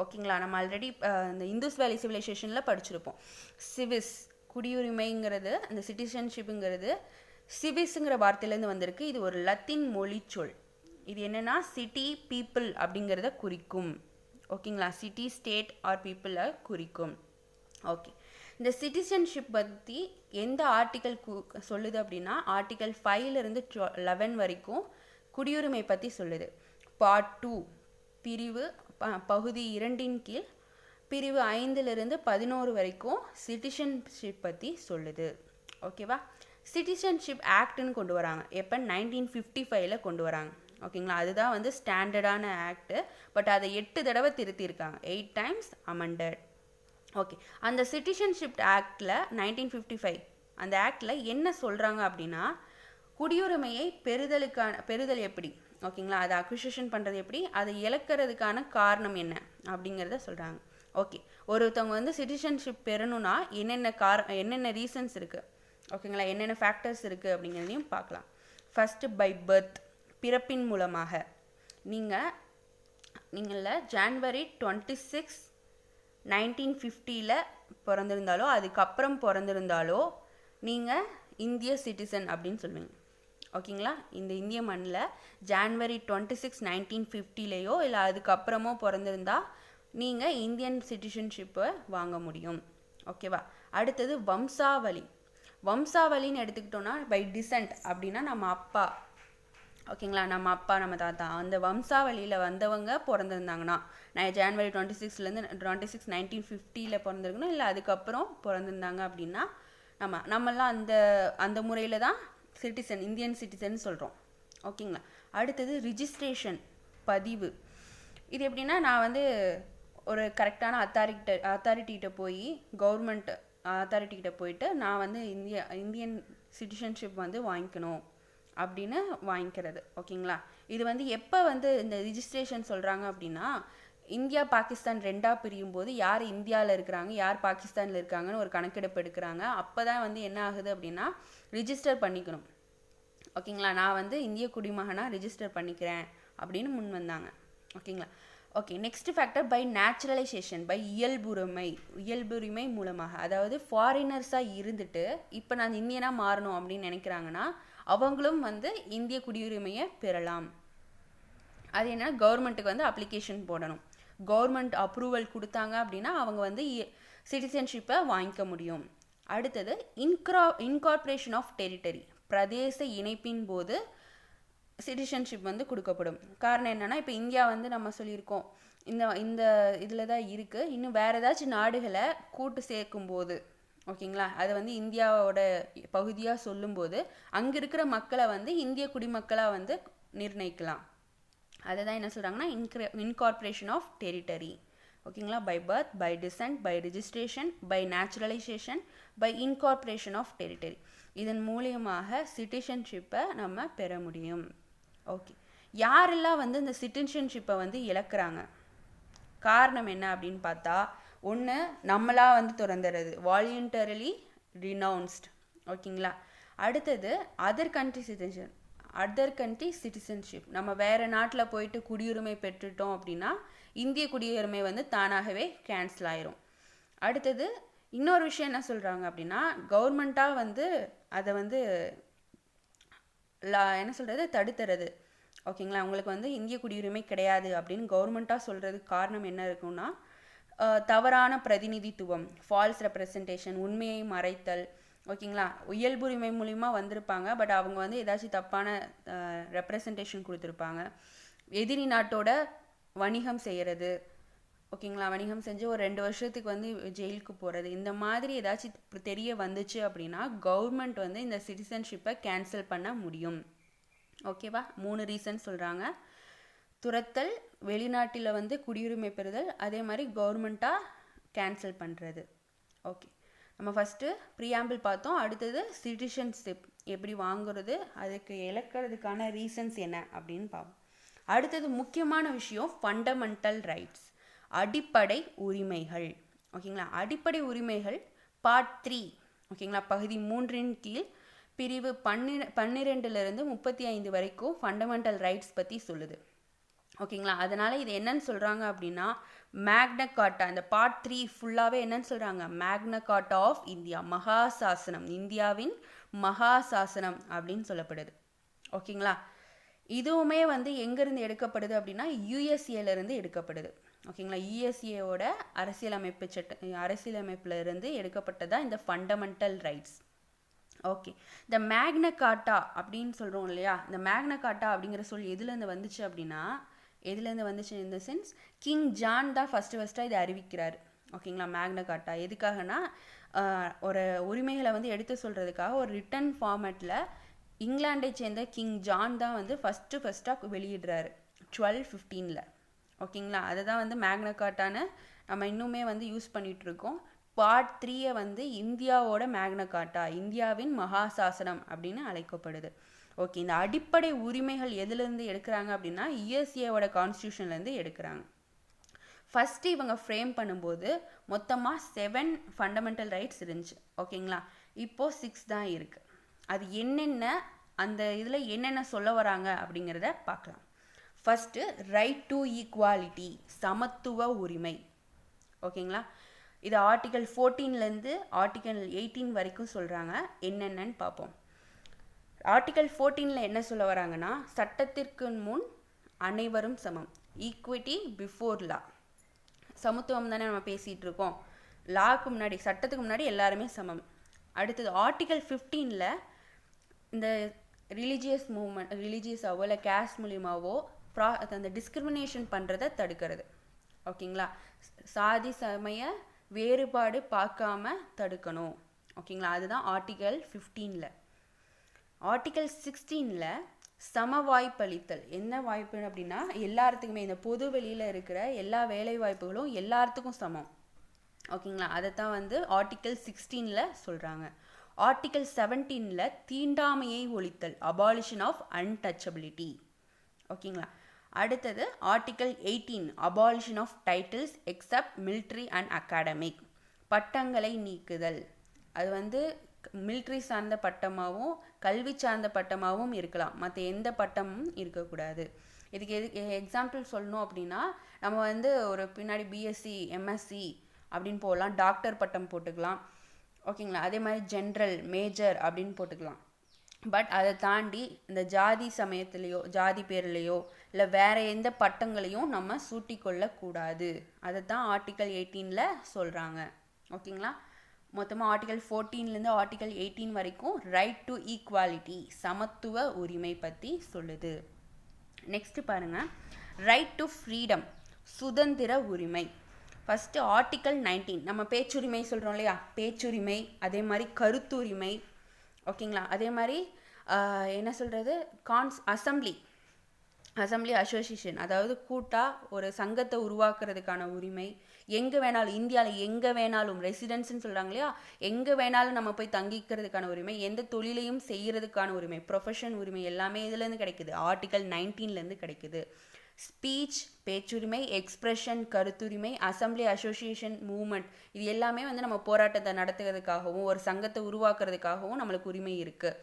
ஓகேங்களா. நம்ம ஆல்ரெடி இந்த இந்துஸ் வேலி சிவிலைசேஷனில் படிச்சிருப்போம். சிவிஸ், குடியுரிமைங்கிறது, அந்த சிட்டிசன்ஷிப்புங்கிறது சிவிஸுங்கிற வார்த்தையிலேருந்து வந்திருக்கு. இது ஒரு லத்தீன் மொழி சொல். இது என்னென்னா சிட்டி, பீப்புள் அப்படிங்கிறத குறிக்கும். ஓகேங்களா. சிட்டி, ஸ்டேட் ஆர் பீப்புளை குறிக்கும். ஓகே, இந்த சிட்டிசன்ஷிப் பற்றி எந்த ஆர்டிக்கல் சொல்லுது அப்படின்னா ஆர்டிக்கல் 5லேருந்து 11 வரைக்கும் குடியுரிமை பற்றி சொல்லுது. பார்ட் 2 பிரிவு பகுதி 2ன் கீழ் பிரிவு 5லேருந்து 11 வரைக்கும் சிட்டிசன்ஷிப் பற்றி சொல்லுது. ஓகேவா. சிட்டிசன்ஷிப் ஆக்ட்னு கொண்டு வராங்க. எப்போ 1955ல் கொண்டு வராங்க. ஓகேங்களா. அதுதான் வந்து ஸ்டாண்டர்டான ஆக்ட். பட் அதை 8 தடவை திருத்தியிருக்காங்க, 8 times amended. ஓகே, அந்த சிட்டிசன்ஷிப் ஆக்டில் 1955 அந்த ஆக்டில் என்ன சொல்கிறாங்க அப்படின்னா குடியுரிமையை பெறுதல் எப்படி, ஓகேங்களா, அதை அக்விசிஷன் பண்ணுறது எப்படி, அதை இழக்கிறதுக்கான காரணம் என்ன அப்படிங்கிறத சொல்கிறாங்க. ஓகே, ஒருத்தவங்க வந்து சிட்டிசன்ஷிப் பெறணும்னா என்னென்ன ரீசன்ஸ் இருக்குது, ஓகேங்களா, என்னென்ன ஃபேக்டர்ஸ் இருக்குது அப்படிங்கிறதையும் பார்க்கலாம். ஃபஸ்ட்டு பை பர்த், பிறப்பின் மூலமாக. நீங்கள் ஜான்வரி 26, 1950 பிறந்திருந்தாலோ அதுக்கப்புறம் பிறந்திருந்தாலோ நீங்கள் இந்திய சிட்டிசன் அப்படின்னு சொல்லுவீங்க. ஓகேங்களா. இந்த இந்திய மண்ணில் ஜான்வரி 26, 1950 இல்லை அதுக்கப்புறமோ பிறந்திருந்தா நீங்கள் இந்தியன் சிட்டிசன்ஷிப்பை வாங்க முடியும். ஓகேவா. அடுத்தது வம்சாவளி. வம்சாவளின்னு எடுத்துக்கிட்டோன்னா பை டிசன்ட் அப்படின்னா நம்ம அப்பா, ஓகேங்களா, நம்ம அப்பா நம்ம தாத்தா அந்த வம்சாவளியில் வந்தவங்க பிறந்திருந்தாங்கன்னா, நான் ஜான்வரி 26லேருந்து 26, 1950 பிறந்திருக்கணும், இல்லை அதுக்கப்புறம் பிறந்திருந்தாங்க அப்படின்னா நம்மெல்லாம் அந்த முறையில் தான் சிட்டிசன், இந்தியன் சிட்டிசன் சொல்கிறோம். ஓகேங்களா. அடுத்தது ரிஜிஸ்ட்ரேஷன், பதிவு. இது எப்படின்னா நான் வந்து ஒரு கரெக்டான அத்தாரிட்டிகிட்ட போய், கவர்மெண்ட் அத்தாரிட்டிகிட்ட போயிட்டு நான் வந்து இந்தியன் சிட்டிசன்ஷிப் வந்து வாங்கிக்கணும் அப்படின்னு வாங்கிக்கிறது. ஓகேங்களா. இது வந்து எப்போ வந்து இந்த ரிஜிஸ்ட்ரேஷன் சொல்கிறாங்க அப்படின்னா இந்தியா பாகிஸ்தான் 2ஆக பிரியும் போது யார் இந்தியாவில் இருக்கிறாங்க யார் பாகிஸ்தானில் இருக்காங்கன்னு ஒரு கணக்கெடுப்பு எடுக்கிறாங்க. அப்போ தான் வந்து என்ன ஆகுது அப்படின்னா ரிஜிஸ்டர் பண்ணிக்கணும். ஓகேங்களா. நான் வந்து இந்திய குடிமகனாக ரிஜிஸ்டர் பண்ணிக்கிறேன் அப்படின்னு முன் வந்தாங்க. ஓகேங்களா. Okay, next factor by naturalisation, by இயல்புரிமை மூலமாக. அதாவது ஃபாரினர்ஸாக இருந்துட்டு இப்போ நான் இந்தியனாக மாறணும் அப்படின்னு நினைக்கிறாங்கன்னா அவங்களும் வந்து இந்திய குடியுரிமையை பெறலாம். அது என்னன்னா கவர்மெண்ட்டுக்கு வந்து அப்ளிகேஷன் போடணும். கவர்மெண்ட் அப்ரூவல் கொடுத்தாங்க அப்படின்னா அவங்க வந்து சிட்டிசன்ஷிப்பை வாங்கிக்க முடியும். அடுத்தது இன்கார்பரேஷன் ஆஃப் டெரிட்டரி, பிரதேச இணைப்பின் போது சிட்டிசன்ஷிப் வந்து கொடுக்கப்படும். காரணம் என்னென்னா இப்போ இந்தியா வந்து நம்ம சொல்லியிருக்கோம் இந்த இதில் தான் இருக்குது, இன்னும் வேறு ஏதாச்சும் நாடுகளை கூட்டு சேர்க்கும்போது, ஓகேங்களா, அது வந்து இந்தியாவோட பகுதியாக சொல்லும்போது அங்கே இருக்கிற மக்களை வந்து இந்திய குடிமக்களாக வந்து நிர்ணயிக்கலாம். அதை தான் என்ன சொல்கிறாங்கன்னா இன்கார்பரேஷன் ஆஃப் டெரிட்டரி. ஓகேங்களா. By birth, by descent, by registration, by naturalisation, by incorporation of territory. இதன் மூலியமாக சிட்டிசன்ஷிப்பை நம்ம பெற முடியும். ஓகே, யாரெல்லாம் வந்து இந்த சிட்டிசன்ஷிப்பை வந்து இழக்கிறாங்க, காரணம் என்ன அப்படின்னு பார்த்தா ஒன்று நம்மளா வந்து திறந்துறது, வாலண்டரிலி ரினவுன்ஸ்ட். ஓகேங்களா. அடுத்தது அதர் கண்ட்ரி சிட்டிசன்ஷிப். நம்ம வேறு நாட்டில் போயிட்டு குடியுரிமை பெற்றுட்டோம் அப்படின்னா இந்திய குடியுரிமை வந்து தானாகவே கேன்சல் ஆயிரும். அடுத்தது இன்னொரு விஷயம் என்ன சொல்கிறாங்க அப்படின்னா, கவர்மெண்ட்டாக வந்து அதை வந்து என்ன சொல்கிறது, தடுத்துறது. ஓகேங்களா. உங்களுக்கு வந்து இந்திய குடியுரிமை கிடையாது அப்படின்னு கவர்மெண்ட்டாக சொல்கிறதுக்கு காரணம் என்ன இருக்குன்னா, தவறான பிரதிநிதித்துவம், ஃபால்ஸ் ரெப்ரசன்டேஷன், உண்மையை மறைத்தல். ஓகேங்களா. இயல்புரிமை மூலிமா வந்திருப்பாங்க, பட் அவங்க வந்து ஏதாச்சும் தப்பான ரெப்ரசன்டேஷன் கொடுத்துருப்பாங்க. எதிரி நாட்டோட வணிகம் செய்கிறது. ஓகேங்களா. வணிகம் செஞ்சு ஒரு 2 வருஷத்துக்கு வந்து ஜெயிலுக்கு போகிறது. இந்த மாதிரி ஏதாச்சும் தெரிய வந்துச்சு அப்படின்னா கவர்மெண்ட் வந்து இந்த சிட்டிசன்ஷிப்பை கேன்சல் பண்ண முடியும். ஓகேவா. 3 ரீசன் சொல்கிறாங்க. துரத்தல், வெளிநாட்டில் வந்து குடியுரிமை பெறுதல், அதே மாதிரி கவர்மெண்ட்டாக கேன்சல் பண்ணுறது. ஓகே, நம்ம ஃபஸ்ட்டு ப்ரீஆம்பிள் பார்த்தோம். அடுத்தது சிட்டிசன்ஷிப் எப்படி வாங்குறது, அதுக்கு இழக்கிறதுக்கான ரீசன்ஸ் என்ன அப்படின்னு பார்ப்போம். அடுத்தது முக்கியமான விஷயம் ஃபண்டமெண்டல் ரைட்ஸ், அடிப்படை உரிமைகள். ஓகேங்களா. அடிப்படை உரிமைகள் பார்ட் 3. ஓகேங்களா. பகுதி 3 கீழ் பிரிவு 12 35 வரைக்கும் ஃபண்டமெண்டல் ரைட்ஸ் பற்றி சொல்லுது. ஓகேங்களா. அதனால் இது என்னன்னு சொல்கிறாங்க அப்படின்னா மேக்னா கார்ட்டா, இந்த பார்ட் 3 ஃபுல்லாகவே என்னன்னு சொல்கிறாங்க, மேக்னா கார்ட்டா ஆஃப் இந்தியா, மகாசாசனம், இந்தியாவின் மகாசாசனம் அப்படின்னு சொல்லப்படுது. ஓகேங்களா. இதுவுமே வந்து எங்கேருந்து எடுக்கப்படுது அப்படின்னா யூஎஸ்ஏலேருந்து எடுக்கப்படுது. ஓகேங்களா. யூஎஸ்ஏவோட அரசியலமைப்பில் இருந்து எடுக்கப்பட்டதா இந்த ஃபண்டமெண்டல் ரைட்ஸ். ஓகே, இந்த மேக்னா கார்ட்டா அப்படின்னு சொல்கிறோம் இல்லையா, இந்த மேக்னா கார்ட்டா அப்படிங்கிற சொல் எதுலேருந்து வந்துச்சு அப்படின்னா, எதுலேருந்து வந்துச்சு இந்த சென்ஸ், கிங் ஜான் தான் ஃபஸ்ட்டாக இதை அறிவிக்கிறார். ஓகேங்களா. மேக்னா கார்ட்டா எதுக்காகனா ஒரு உரிமைகளை வந்து எடுத்து சொல்கிறதுக்காக ஒரு ரிட்டன் ஃபார்மேட்டில் இங்கிலாண்டை சேர்ந்த கிங் ஜான் தான் வந்து ஃபஸ்ட்டாக வெளியிடுறாரு 1215. ஓகேங்களா. அதை தான் வந்து மேக்னா கார்ட்டான்னு நம்ம இன்னுமே வந்து யூஸ் பண்ணிகிட்ருக்கோம். பார்ட் 3 வந்து இந்தியாவோட மேக்னா கார்ட்டா, இந்தியாவின் மகாசாசனம் அப்படின்னு அழைக்கப்படுது. ஓகே, இந்த அடிப்படை உரிமைகள் எதுலேருந்து எடுக்கிறாங்க அப்படின்னா யூஎஸ்ஏவோட கான்ஸ்டியூஷன்லேருந்து எடுக்கிறாங்க. ஃபஸ்ட்டு இவங்க ஃப்ரேம் பண்ணும்போது மொத்தமாக 7 ஃபண்டமெண்டல் ரைட்ஸ் இருந்துச்சு. ஓகேங்களா. இப்போது 6 தான் இருக்குது. அது என்னென்ன, அந்த இதில் என்னென்ன சொல்ல வராங்க அப்படிங்கிறத பார்க்கலாம். ஃபஸ்ட்டு ரைட் டு ஈக்குவாலிட்டி, சமத்துவ உரிமை. ஓகேங்களா. இது ஆர்டிகல் 14 ஆர்டிகல் 18 வரைக்கும் சொல்கிறாங்க. என்னென்னு பார்ப்போம். ஆர்டிகல் 14 என்ன சொல்ல வராங்கன்னா, சட்டத்திற்கு முன் அனைவரும் சமம், ஈக்விட்டி பிஃபோர் லா. சமத்துவம் தானே நம்ம பேசிகிட்டு இருக்கோம். லாக்கு முன்னாடி, சட்டத்துக்கு முன்னாடி எல்லாருமே சமம். அடுத்தது ஆர்டிகல் 15 இந்த ரிலீஜியஸ் மூவ்மெண்ட், ரிலீஜியஸாவோ இல்லை கேஸ்ட் மூலியமாவோ அந்த டிஸ்கிரிமினேஷன் பண்ணுறதை தடுக்கிறது. ஓகேங்களா. சாதி சமய வேறுபாடு பார்க்காம தடுக்கணும். ஓகேங்களா. அதுதான் ஆர்டிகல் 15. ஆர்டிகல் 16 சம வாய்ப்பளித்தல். என்ன வாய்ப்பு அப்படின்னா எல்லாத்துக்குமே, இந்த பொது வெளியில் இருக்கிற எல்லா வேலை வாய்ப்புகளும் எல்லாத்துக்கும் சமம். ஓகேங்களா. அதை தான் வந்து ஆர்டிகல் 16 சொல்கிறாங்க. ஆர்டிகல் 17 தீண்டாமையை ஒழித்தல், அபாலிஷன் ஆஃப் அன்டச்சபிலிட்டி. ஓகேங்களா. அடுத்தது article 18 abolition of titles except military and academic, பட்டங்களை நீக்குதல். அது வந்து மிலிட்ரி சார்ந்த பட்டமாகவும் கல்வி சார்ந்த பட்டமாகவும் இருக்கலாம், மற்ற எந்த பட்டமும் இருக்கக்கூடாது. இதுக்கு எக்ஸாம்பிள் சொல்லணும் அப்படின்னா நம்ம வந்து ஒரு பின்னாடி பிஎஸ்சி எம்எஸ்சி அப்படின்னு போகலாம், டாக்டர் பட்டம் போட்டுக்கலாம். ஓகேங்களா. அதே மாதிரி ஜென்ரல் மேஜர் அப்படின்னு போட்டுக்கலாம். பட் அதை தாண்டி இந்த ஜாதி சமயத்துலேயோ ஜாதி பேர்லேயோ இல்லை வேறு எந்த பட்டங்களையும் நம்ம சூட்டிக்கொள்ளக்கூடாது. அதை தான் ஆர்டிகல் 18 சொல்கிறாங்க. ஓகேங்களா. மொத்தமாக ஆர்டிகல் 14 ஆர்டிகல் 18 வரைக்கும் ரைட் டு ஈக்குவாலிட்டி, சமத்துவ உரிமை பற்றி சொல்லுது. நெக்ஸ்ட்டு பாருங்கள், ரைட் டு ஃப்ரீடம், சுதந்திர உரிமை. ஃபஸ்ட்டு ஆர்டிகல் 19 நம்ம பேச்சுரிமை சொல்கிறோம் இல்லையா, பேச்சுரிமை, அதே மாதிரி கருத்துரிமை. ஓகேங்களா. அதே மாதிரி என்ன சொல்கிறது, அசம்பிளி அசோசியேஷன், அதாவது கூட்டாக ஒரு சங்கத்தை உருவாக்குறதுக்கான உரிமை. எங்கே வேணாலும் இந்தியாவில் எங்கே வேணாலும் ரெசிடென்ஸ்ன்னு சொல்கிறாங்க இல்லையா, எங்கே வேணாலும் நம்ம போய் தங்கிக்கிறதுக்கான உரிமை, எந்த தொழிலையும் செய்கிறதுக்கான உரிமை, ப்ரொஃபஷன் உரிமை எல்லாமே இதுலேருந்து கிடைக்குது, ஆர்டிகல் 19 கிடைக்குது. ஸ்பீச் பேச்சுரிமை, எக்ஸ்பிரஷன் கருத்துரிமை, அசம்பிளி அசோசியேஷன் மூவ்மெண்ட், இது எல்லாமே வந்து நம்ம போராட்டத்தை நடத்துறதுக்காகவும் ஒரு சங்கத்தை உருவாக்குறதுக்காகவும் நம்மளுக்கு உரிமை இருக்குது.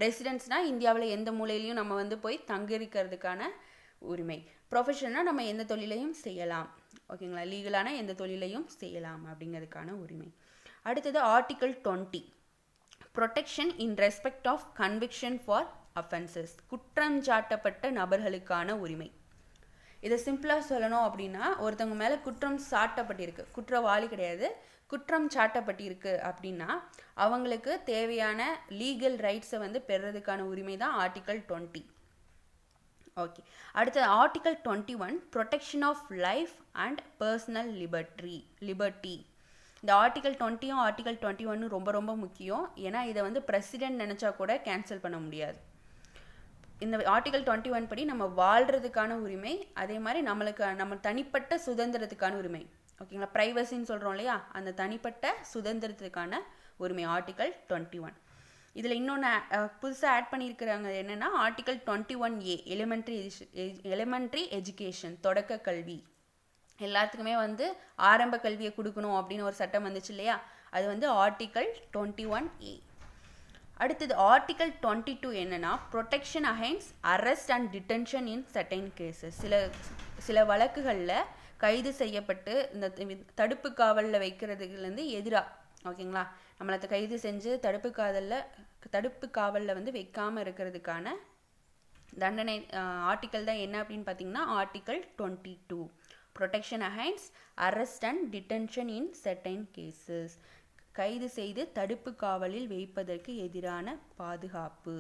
ரெசிடென்ஸ்னால் இந்தியாவில் எந்த மூலையிலையும் நம்ம வந்து போய் தங்கியிருக்கிறதுக்கான உரிமை. ப்ரொஃபஷன்னா நம்ம எந்த தொழிலையும் செய்யலாம், ஓகேங்களா, லீகலான எந்த தொழிலையும் செய்யலாம் அப்படிங்கிறதுக்கான உரிமை. அடுத்தது article 20, protection in respect of conviction for offences, குற்றஞ்சாட்டப்பட்ட நபர்களுக்கான உரிமை. இதை சிம்பிளாக சொல்லணும் அப்படின்னா, ஒருத்தவங்க மேலே குற்றம் சாட்டப்பட்டிருக்கு, குற்றவாளி கிடையாது, குற்றம் சாட்டப்பட்டிருக்கு அப்படின்னா அவங்களுக்கு தேவையான லீகல் ரைட்ஸை வந்து பெறுறதுக்கான உரிமை தான் ஆர்டிகல் 20. ஓகே, அடுத்தது article 21, protection of life and personal liberty. இந்த ஆர்டிகல் 20யும் ஆர்டிகல் 21 ரொம்ப ரொம்ப முக்கியம். ஏன்னா இதை வந்து பிரசிடென்ட் நினச்சா கூட கேன்சல் பண்ண முடியாது. இந்த ஆர்டிகல் 21 படி நம்ம வாழ்கிறதுக்கான உரிமை, அதே மாதிரி நம்ம தனிப்பட்ட சுதந்திரத்துக்கான உரிமை, ஓகேங்களா, ப்ரைவசின்னு சொல்கிறோம் இல்லையா, அந்த தனிப்பட்ட சுதந்திரத்துக்கான உரிமை ஆர்டிகல் 21. இதில் இன்னொன்று புதுசாக ஆட் பண்ணியிருக்கிறாங்க என்னென்னா ஆர்டிகல் 21A, எலிமெண்ட்ரி எஜுகேஷன், தொடக்க கல்வி. எல்லாத்துக்குமே வந்து ஆரம்ப கல்வியை கொடுக்கணும் அப்படின்னு ஒரு சட்டம் வந்துச்சு இல்லையா, அது வந்து ஆர்டிகல் 21A. அடுத்தது ஆர்டிகல் 22 என்னன்னா protection against arrest and detention in certain cases. சில வழக்குகளில் கைது செய்யப்பட்டு இந்த தடுப்பு காவலில் வைக்கிறதுலேருந்து எதிராக, ஓகேங்களா, நம்மளை கைது செஞ்சு தடுப்பு காவலில் வந்து வைக்காமல் இருக்கிறதுக்கான தண்டனை ஆர்டிக்கல் தான் என்ன அப்படின்னு பார்த்தீங்கன்னா article 22, protection against arrest and detention in certain cases, கைது செய்து தடுப்பு காவலில் வைப்பதற்கு எதிரான பாதுகாப்பு.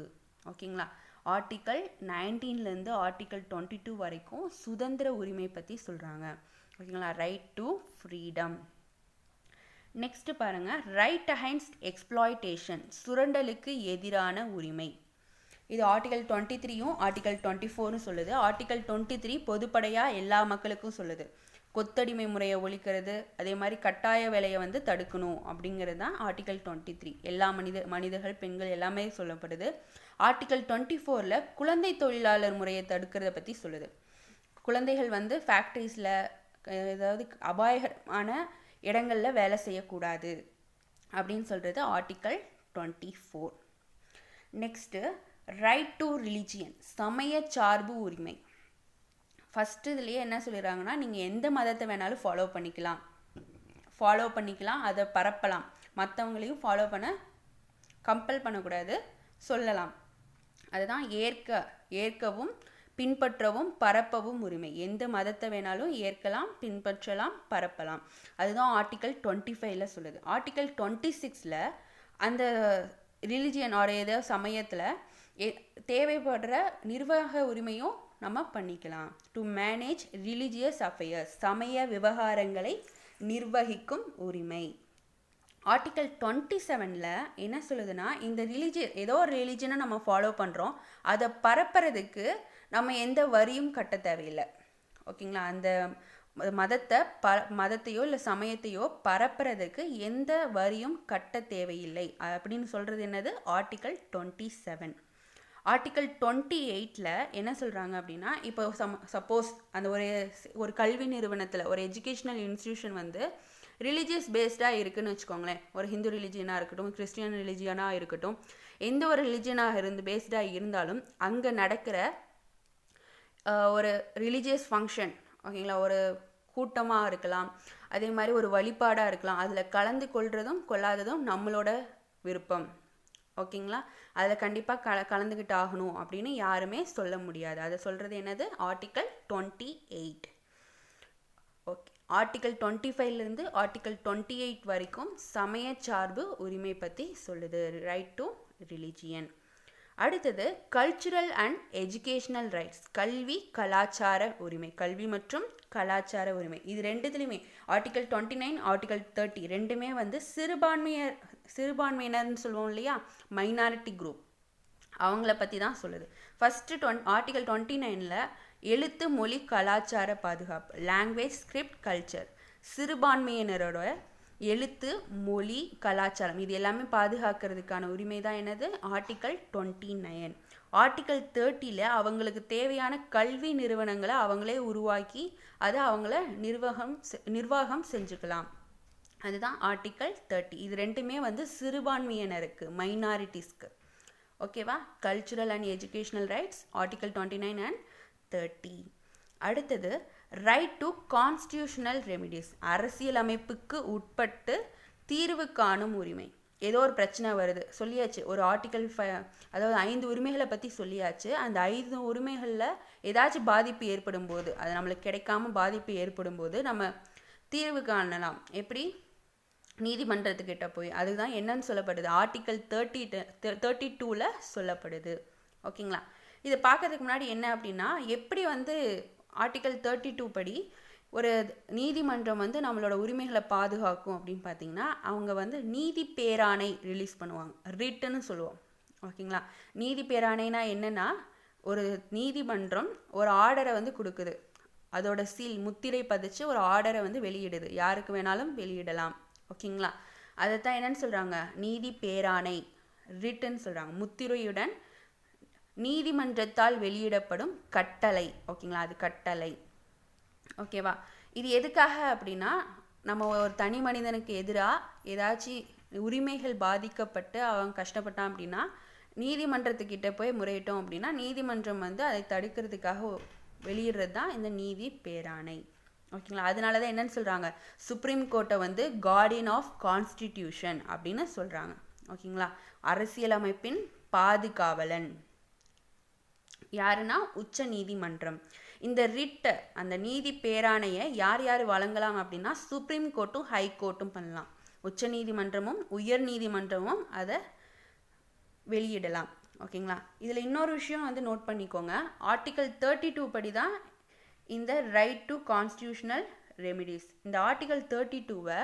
ஓகேங்களா, ஆர்டிக்கல் 19லேருந்து ஆர்டிக்கல் 22 வரைக்கும் சுதந்திர உரிமை பற்றி சொல்கிறாங்க. ஓகேங்களா, ரைட் டு ஃப்ரீடம். நெக்ஸ்ட் பாருங்க, ரைட் அகைன்ஸ்ட் எக்ஸ்ப்ளாய்டேஷன், சுரண்டலுக்கு எதிரான உரிமை. இது ஆர்டிகல் 23யும் ஆர்டிகல் 24ம் சொல்லுது. ஆர்டிகல் 23 பொதுப்படையாக எல்லா மக்களுக்கும் சொல்லுது. கொத்தடிமை முறையை ஒழிக்கிறது, அதே மாதிரி கட்டாய வேலையை வந்து தடுக்கணும் அப்படிங்கிறது தான் ஆர்டிகல் 23. எல்லா மனிதர்கள் பெண்கள் எல்லாமே சொல்லப்படுது. ஆர்டிகல் 24ல் குழந்தை தொழிலாளர் முறையை தடுக்கிறத பற்றி சொல்லுது. குழந்தைகள் வந்து ஃபேக்ட்ரிஸில் ஏதாவது அபாயகரமான இடங்களில் வேலை செய்யக்கூடாது அப்படின்னு சொல்கிறது article 24. Next right to religion, சமய சார்பு உரிமை. ஃபஸ்ட்டு இதுலேயே என்ன சொல்லிடுறாங்கன்னா, நீங்கள் எந்த மதத்தை வேணாலும் ஃபாலோ பண்ணிக்கலாம், அதை பரப்பலாம், மற்றவங்களையும் ஃபாலோ பண்ண கம்பல் பண்ணக்கூடாது, சொல்லலாம். அதுதான் ஏற்கவும் பின்பற்றவும் பரப்பவும் உரிமை. எந்த மதத்தை வேணாலும் ஏற்கலாம், பின்பற்றலாம், பரப்பலாம். அதுதான் ஆர்டிகல் 25ல் சொல்லுது. ஆர்டிகல் 26ல் அந்த ரிலிஜியன் ஏதோ சமயத்தில் தேவைப்படுற நிர்வாக உரிமையும் நம்ம பண்ணிக்கலாம். டு மேனேஜ் ரிலிஜியஸ் அஃபேர்ஸ், சமய விவகாரங்களை நிர்வகிக்கும் உரிமை. ஆர்டிகல் 27ல் என்ன சொல்லுதுன்னா, இந்த ஏதோ ஒரு ரிலிஜனை நம்ம ஃபாலோ பண்ணுறோம், அதை பரப்புறதுக்கு நம்ம எந்த வரியும் கட்ட தேவையில்லை. ஓகேங்களா, அந்த மதத்தையோ இல்லை சமயத்தையோ பரப்புறதுக்கு எந்த வரியும் கட்ட தேவையில்லை அப்படின்னு சொல்கிறது என்னது ஆர்டிகல் 27. ஆர்டிகல் 28ல் என்ன சொல்கிறாங்க அப்படின்னா, இப்போ சப்போஸ் அந்த ஒரு கல்வி நிறுவனத்தில் ஒரு எஜுகேஷ்னல் இன்ஸ்டிடியூஷன் வந்து ரிலீஜியஸ் பேஸ்டாக இருக்குதுன்னு வச்சுக்கோங்களேன். ஒரு ஹிந்து ரிலிஜியனாக இருக்கட்டும், கிறிஸ்டியன் ரிலிஜியனாக இருக்கட்டும், எந்த ஒரு ரிலிஜியனாக பேஸ்டாக இருந்தாலும் அங்கே நடக்கிற ஒரு ரிலீஜியஸ் ஃபங்க்ஷன், ஓகேங்களா, ஒரு கூட்டமாக இருக்கலாம், அதே மாதிரி ஒரு வழிபாடாக இருக்கலாம், அதில் கலந்து கொள்றதும் கொள்ளாததும் நம்மளோட விருப்பம். ஓகேங்களா, அதில் கண்டிப்பாக கலந்துக்கிட்டு ஆகணும் அப்படின்னு யாருமே சொல்ல முடியாது. அதை சொல்கிறது என்னது ஆர்டிக்கல் 28. ஓகே, ஆர்டிக்கல் 25லேருந்து ஆர்டிக்கல் 28 வரைக்கும் சமய சார்பு உரிமை பற்றி சொல்லுது, ரைட் டு ரிலிஜியன். அடுத்தது கல்ச்சுரல் அண்ட் எஜுகேஷ்னல் ரைட்ஸ், கல்வி கலாச்சார உரிமை, கல்வி மற்றும் கலாச்சார உரிமை. இது ரெண்டுத்துலேயுமே ஆர்டிகல் 29 ஆர்டிகல் 30 ரெண்டுமே வந்து சிறுபான்மையினர்னு சொல்லுவோம் இல்லையா, மைனாரிட்டி குரூப், அவங்கள பற்றி தான் சொல்லுது. ஃபஸ்ட்டு ஆர்டிகல் 29ல் எழுத்து மொழி கலாச்சார பாதுகாப்பு, லாங்குவேஜ் ஸ்கிரிப்ட் கல்ச்சர், சிறுபான்மையினரோட எழுத்து மொழி கலாச்சாரம் இது எல்லாமே பாதுகாக்கிறதுக்கான உரிமை தான் என்னது ஆர்டிகல் 29. ஆர்டிகல் 30ல் அவங்களுக்கு தேவையான கல்வி நிறுவனங்களை அவங்களே உருவாக்கி அதை அவங்கள நிர்வாகம் செஞ்சுக்கலாம். அதுதான் ஆர்டிகல் 30. இது ரெண்டுமே வந்து சிறுபான்மையினருக்கு, மைனாரிட்டிஸ்க்கு. ஓகேவா? Cultural and educational rights article 29 அண்ட் 30. அடுத்தது ரைட் டு கான்ஸ்டியூஷனல் ரெமிடிஸ், அரசியல் அமைப்புக்கு உட்பட்டு தீர்வு காணும் உரிமை. ஏதோ ஒரு பிரச்சனை வருது, சொல்லியாச்சு, ஒரு ஆர்டிகல் அதாவது 5 உரிமைகளை பற்றி சொல்லியாச்சு. அந்த 5 உரிமைகளில் ஏதாச்சும் பாதிப்பு ஏற்படும் போது, அது நம்மளுக்கு கிடைக்காம பாதிப்பு ஏற்படும் போது நம்ம தீர்வு காணலாம். எப்படி? நீதிமன்றத்துக்கிட்ட போய். அதுதான் என்னன்னு சொல்லப்படுது, ஆர்டிகல் 32ல் சொல்லப்படுது. ஓகேங்களா? இதை பார்க்கறதுக்கு முன்னாடி என்ன அப்படின்னா, எப்படி வந்து ஆர்டிகல் 32 படி ஒரு நீதிமன்றம் வந்து நம்மளோட உரிமைகளை பாதுகாக்கும் அப்படின்னு பார்த்தீங்கன்னா, அவங்க வந்து நீதி பேராணை ரிலீஸ் பண்ணுவாங்க, ரிட்டுன்னு சொல்லுவோம். ஓகேங்களா? நீதி பேராணைனா என்னென்னா, ஒரு நீதிமன்றம் ஒரு ஆர்டரை வந்து கொடுக்குது, அதோட சீல் முத்திரை பதிச்சு ஒரு ஆர்டரை வந்து வெளியிடுது, யாருக்கு வேணாலும் வெளியிடலாம். ஓகேங்களா? அதைத்தான் என்னன்னு சொல்கிறாங்க, நீதி பேராணை, ரிட்டுன்னு சொல்கிறாங்க. முத்திரையுடன் நீதிமன்றத்தால் வெளியிடப்படும் கட்டளை. ஓகேங்களா? அது கட்டளை. ஓகேவா? இது எதுக்காக அப்படின்னா, நம்ம ஒரு தனி மனிதனுக்கு எதிராக ஏதாச்சும் உரிமைகள் பாதிக்கப்பட்டு அவன் கஷ்டப்பட்டான் அப்படின்னா நீதிமன்றத்துக்கிட்ட போய் முறையிட்டோம் அப்படின்னா நீதிமன்றம் வந்து அதை தடுக்கிறதுக்காக வெளியிடுறது தான் இந்த நீதி பேராணை. ஓகேங்களா? அதனால தான் என்னன்னு சொல்கிறாங்க, சுப்ரீம் கோர்ட்டை வந்து கார்டியன் ஆஃப் கான்ஸ்டிடியூஷன் அப்படின்னு சொல்கிறாங்க. ஓகேங்களா? அரசியலமைப்பின் பாதுகாவலன் யாருன்னா உச்ச நீதிமன்றம். இந்த ரிட்டை, அந்த நீதி பேராணையை யார் யார் வழங்கலாம் அப்படின்னா, சுப்ரீம் கோர்ட்டும் ஹை கோர்ட்டும் பண்ணலாம். உச்ச நீதிமன்றமும் உயர் நீதிமன்றமும் அதை வெளியிடலாம். ஓகேங்களா? இதில் இன்னொரு விஷயம் வந்து நோட் பண்ணிக்கோங்க, ஆர்டிகல் 32 படி தான் இந்த ரைட் டு கான்ஸ்டியூஷனல் ரெமிடிஸ். இந்த ஆர்டிகல் 32வை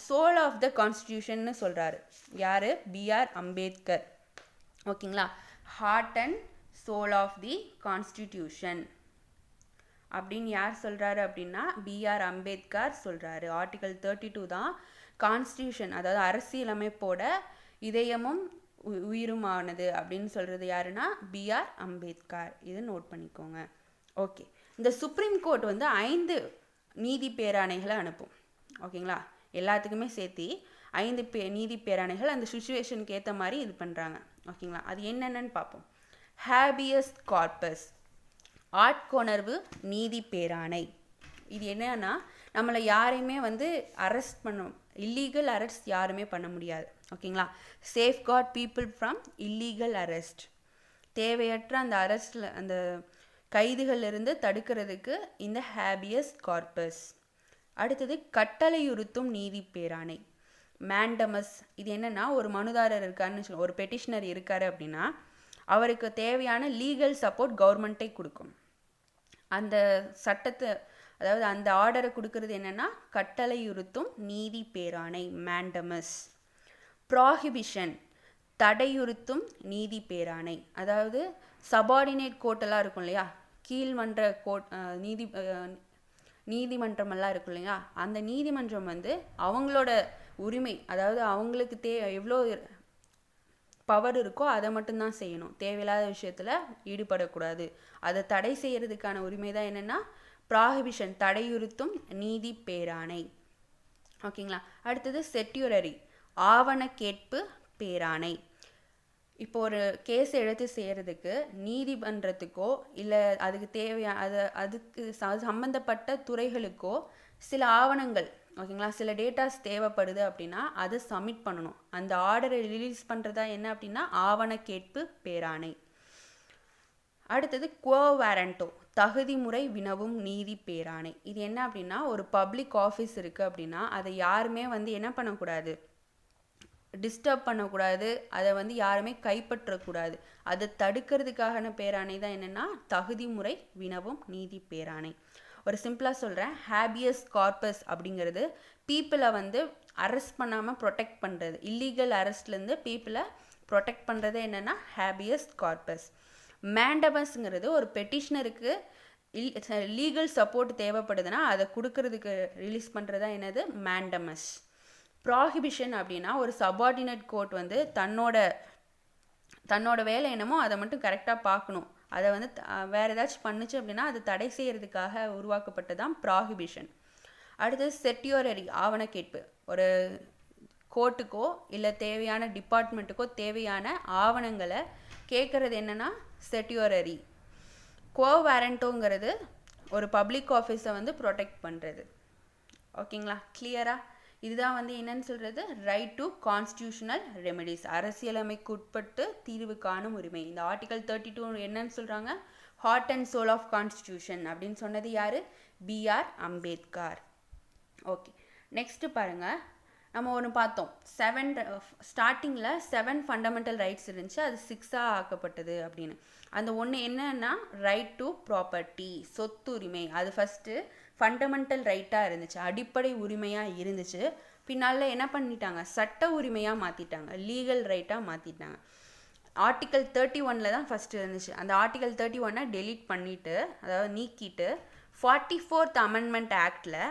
சோல் ஆஃப் த கான்ஸ்டியூஷன்னு சொல்கிறாரு யார்? பிஆர் அம்பேத்கர். ஓகேங்களா? Heart and soul of the constitution அப்படின்னு யார் சொல்கிறாரு அப்படின்னா, பிஆர் அம்பேத்கர் சொல்கிறாரு. ஆர்டிகல் 32 தான் கான்ஸ்டியூஷன், அதாவது அரசியலமைப்போட இதயமும் உயிருமானது அப்படின்னு சொல்கிறது யாருன்னா பிஆர் அம்பேத்கர். இது நோட் பண்ணிக்கோங்க. ஓகே, இந்த சுப்ரீம் கோர்ட் வந்து 5 நீதி பேராணைகளை அனுப்பும். ஓகேங்களா? எல்லாத்துக்குமே சேர்த்து 5 நீதி பேராணைகள் அந்த சுச்சுவேஷனுக்கு ஏற்ற மாதிரி இது பண்ணுறாங்க. ஓகேங்களா? அது என்னென்னு பார்ப்போம். ஹேபியஸ் கார்பஸ், ஆட்கொணர்வு நீதி பேராணை. இது என்னன்னா, நம்மளை யாரையுமே வந்து அரெஸ்ட் பண்ண, இல்லீகல் அரெஸ்ட் யாருமே பண்ண முடியாது. ஓகேங்களா? Safeguard people from illegal arrest, தேவையற்ற அந்த அரெஸ்டில் அந்த கைதுகளிலிருந்து தடுக்கிறதுக்கு இந்த ஹேபியஸ் கார்பஸ். அடுத்தது கட்டளையுறுத்தும் நீதி பேராணை, மேண்டமஸ். இது என்னன்னா, ஒரு மனுதாரர் இருக்காருன்னு சொல்லுவோம், ஒரு பெட்டிஷனர் இருக்காரு அப்படின்னா அவருக்கு தேவையான லீகல் சப்போர்ட் கவர்மெண்ட்டே கொடுக்கும். அந்த சட்டத்தை, அதாவது அந்த ஆர்டரை கொடுக்கறது என்னன்னா கட்டளையுறுத்தும் நீதி பேராணை, மேண்டமஸ். ப்ராஹிபிஷன், தடையுறுத்தும் நீதி பேராணை. அதாவது சபார்டினேட் கோர்ட்டெல்லாம் இருக்கும் இல்லையா, கீழ்மன்ற கோர்ட், நீதிமன்றமெல்லாம் இருக்கும் இல்லையா, அந்த நீதிமன்றம் வந்து அவங்களோட உரிமை, அதாவது அவங்களுக்கு எவ்வளோ பவர் இருக்கோ அதை மட்டும்தான் செய்யணும், தேவையில்லாத விஷயத்தில் ஈடுபடக்கூடாது. அதை தடை செய்கிறதுக்கான உரிமை தான் என்னென்னா ப்ராஹிபிஷன், தடையுறுத்தும் நீதி பேராணை. ஓகேங்களா? அடுத்தது செட்யூரரி, ஆவண கேட்பு பேராணை. இப்போ ஒரு கேஸ் எடுத்து செய்கிறதுக்கு நீதிமன்றத்துக்கோ இல்லை அதுக்கு தேவையான அதுக்கு சம்மந்தப்பட்ட துறைகளுக்கோ சில ஆவணங்கள், ஓகேங்களா, சில டேட்டாஸ் தேவைப்படுது அப்படின்னா அதை சப்மிட் பண்ணணும். அந்த ஆர்டரை ரிலீஸ் பண்ணுறதா என்ன அப்படின்னா ஆவண கேட்பு பேராணை. அடுத்தது குவோ வாரண்டோ, தகுதி முறை வினவும் நீதி பேராணை. இது என்ன அப்படின்னா, ஒரு பப்ளிக் ஆஃபீஸ் இருக்குது அப்படின்னா அதை யாருமே வந்து என்ன பண்ணக்கூடாது, டிஸ்டர்ப் பண்ணக்கூடாது, அதை வந்து யாருமே கைப்பற்றக்கூடாது. அதை தடுக்கிறதுக்கான பேராணை தான் என்னென்னா தகுதி முறை வினவும் நீதி பேராணை. ஒரு சிம்பிளாக சொல்கிறேன், ஹேபியஸ் கார்பஸ் அப்படிங்கிறது பீப்புளை வந்து அரெஸ்ட் பண்ணாமல் ப்ரொடெக்ட் பண்ணுறது, இல்லீகல் அரெஸ்ட்லேருந்து பீப்புளை ப்ரொடெக்ட் பண்ணுறது என்னென்னா ஹேபியஸ் கார்பஸ். மேண்டமஸ்ங்கிறது ஒரு பெட்டிஷனருக்கு லீகல் சப்போர்ட் தேவைப்படுதுன்னா அதை கொடுக்கறதுக்கு ரிலீஸ் பண்ணுறதா என்னது மேண்டமஸ். ப்ராஹிபிஷன் அப்படின்னா ஒரு சபார்டினேட் கோர்ட் வந்து தன்னோட தன்னோட வேலை என்னமோ அதை மட்டும் கரெக்டாக பார்க்கணும். அதை வந்து வேறு ஏதாச்சும் பண்ணுச்சு அப்படின்னா அது தடை செய்கிறதுக்காக உருவாக்கப்பட்டதான் ப்ராஹிபிஷன். அடுத்தது செட்டியோரரி, ஆவண கேட்பு. ஒரு கோர்ட்டுக்கோ இல்லை தேவையான டிபார்ட்மெண்ட்டுக்கோ தேவையான ஆவணங்களை கேட்குறது என்னென்னா செட்டியோரரி. கோ வாரண்டோங்கிறது ஒரு பப்ளிக் ஆஃபீஸை வந்து ப்ரொடெக்ட் பண்ணுறது. ஓகேங்களா, கிளியரா? இதுதான் வந்து என்னன்னு சொல்கிறது, ரைட் டு கான்ஸ்டியூஷனல் ரெமெடிஸ், அரசியலமைக்கு உட்பட்டு தீர்வு காணும் உரிமை. இந்த ஆர்டிகல் 32 என்னன்னு சொல்கிறாங்க, heart and soul of constitution அப்படின்னு சொன்னது யார், பிஆர் அம்பேத்கர். ஓகே, நெக்ஸ்ட்டு பாருங்கள், நம்ம ஒன்று பார்த்தோம், ஸ்டார்டிங்கில் 7 ஃபண்டமெண்டல் ரைட்ஸ் இருந்துச்சு, அது 6ஆக ஆக்கப்பட்டது அப்படின்னு. அந்த ஒன்று என்னன்னா ரைட் டு ப்ராப்பர்ட்டி, சொத்துரிமை. அது ஃபஸ்ட்டு ஃபண்டமெண்டல் ரைட்டாக இருந்துச்சு, அடிப்படை உரிமையாக இருந்துச்சு. பின்னால் என்ன பண்ணிட்டாங்க, சட்ட உரிமையாக மாற்றிட்டாங்க, லீகல் ரைட்டாக மாற்றிட்டாங்க. ஆர்டிகல் 31 தான் ஃபஸ்ட்டு இருந்துச்சு. அந்த ஆர்டிகல் 31 டெலீட் பண்ணிவிட்டு, அதாவது நீக்கிட்டு 44th அமெண்ட்மெண்ட் ஆக்டில்,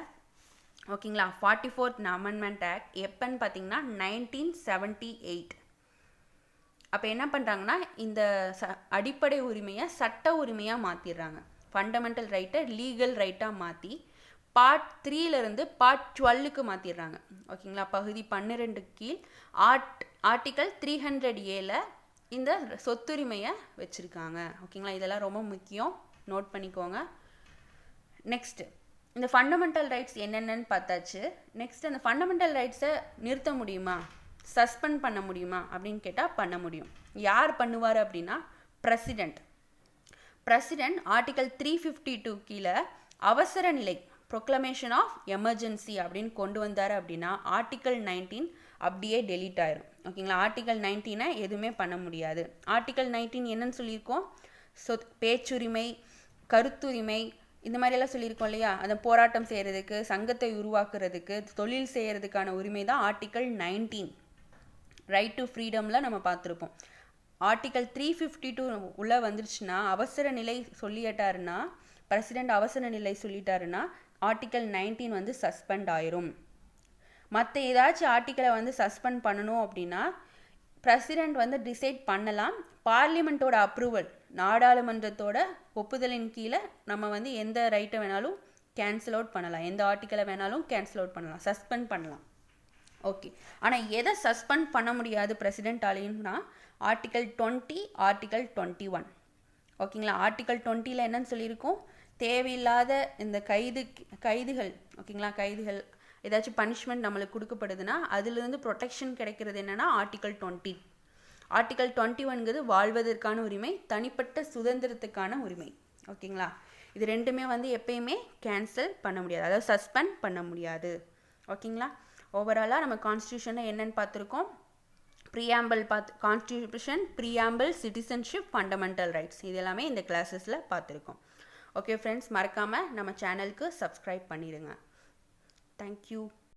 ஓகேங்களா, 44th அமெண்ட்மெண்ட் ஆக்ட் எப்போன்னு பார்த்தீங்கன்னா 1978. அப்போ என்ன பண்ணுறாங்கன்னா இந்த அடிப்படை உரிமையை சட்ட உரிமையாக மாற்றிடுறாங்க. ஃபண்டமெண்டல் ரைட்டை லீகல் ரைட்டாக மாற்றி பார்ட் 3லேருந்து பார்ட் 12க்கு மாற்றிடுறாங்க. ஓகேங்களா, பகுதி 12 கீழ் ஆர்டிக்கல் 300A இந்த சொத்துரிமையை வச்சுருக்காங்க. ஓகேங்களா, இதெல்லாம் ரொம்ப முக்கியம், நோட் பண்ணிக்கோங்க. நெக்ஸ்ட்டு இந்த ஃபண்டமெண்டல் ரைட்ஸ் என்னென்னு பார்த்தாச்சு. நெக்ஸ்ட் அந்த ஃபண்டமெண்டல் ரைட்ஸை நிறுத்த முடியுமா, சஸ்பெண்ட் பண்ண முடியுமா அப்படின்னு கேட்டால் பண்ண முடியும். யார் பண்ணுவார் அப்படின்னா பிரசிடெண்ட். ஆர்டிகல் 352 கீழே அவசர நிலை, ப்ரொக்ளமேஷன் ஆஃப் எமர்ஜென்சி அப்படின்னு கொண்டு வந்தார் அப்படின்னா ஆர்டிகல் 19 அப்படியே டெலீட் ஆயிரும். ஓகேங்களா, ஆர்டிகல் 19 எதுவுமே பண்ண முடியாது. ஆர்டிகல் 19 என்னன்னு சொல்லியிருக்கோம், பேச்சுரிமை, கருத்துரிமை, இந்த மாதிரியெல்லாம் சொல்லியிருக்கோம் இல்லையா. அந்த போராட்டம் செய்கிறதுக்கு, சங்கத்தை உருவாக்குறதுக்கு, தொழில் செய்கிறதுக்கான உரிமை தான் ஆர்டிகல் 19. ரைட் டு ஃப்ரீடமில் நம்ம பார்த்துருப்போம். ஆர்டிகல் 352 உள்ளே வந்துருச்சுன்னா, அவசர நிலை சொல்லிட்டாருன்னா, பிரசிடெண்ட் அவசர நிலை சொல்லிட்டாருன்னா ஆர்டிகல் 19 வந்து சஸ்பெண்ட் ஆயிரும். மற்ற ஏதாச்சும் ஆர்டிக்கலை வந்து சஸ்பெண்ட் பண்ணணும் அப்படின்னா பிரசிடெண்ட் வந்து டிசைட் பண்ணலாம். பார்லிமெண்ட்டோட அப்ரூவல், நாடாளுமன்றத்தோட ஒப்புதலின் கீழே நம்ம வந்து எந்த ரைட்டை வேணாலும் கேன்சல் அவுட் பண்ணலாம், எந்த ஆர்டிக்கலை வேணாலும் கேன்சல் அவுட் பண்ணலாம், சஸ்பெண்ட் பண்ணலாம். ஓகே, ஆனால் எதை சஸ்பெண்ட் பண்ண முடியாது பிரசிடென்ட்டாலேன்னா ஆர்டிகல் 20, ஆர்டிகல் 21. ஓகேங்களா, ஆர்டிகல் 20ல் என்னன்னு சொல்லியிருக்கோம், தேவையில்லாத இந்த கைதுகள், ஓகேங்களா, கைதுகள் ஏதாச்சும் பனிஷ்மெண்ட் நம்மளுக்கு கொடுக்கப்படுதுன்னா அதுலேருந்து ப்ரொடெக்ஷன் கிடைக்கிறது என்னென்னா ஆர்டிகல் 20. ஆர்டிகல் 21ங்கிறது வாழ்வதற்கான உரிமை, தனிப்பட்ட சுதந்திரத்துக்கான உரிமை. ஓகேங்களா, இது ரெண்டுமே வந்து எப்பயுமே கேன்சல் பண்ண முடியாது, அதாவது சஸ்பெண்ட் பண்ண முடியாது. ஓகேங்களா, ஓவராலாக நம்ம கான்ஸ்டியூஷனை என்னென்னு பார்த்துருக்கோம், preamble constitution, preamble, citizenship, fundamental rights, இது எல்லாமே இந்த கிளாஸஸில் பார்த்துருக்கோம். ஓகே ஃப்ரெண்ட்ஸ், மறக்காமல் நம்ம சேனலுக்கு சப்ஸ்கிரைப் பண்ணிடுங்க. தேங்க்யூ.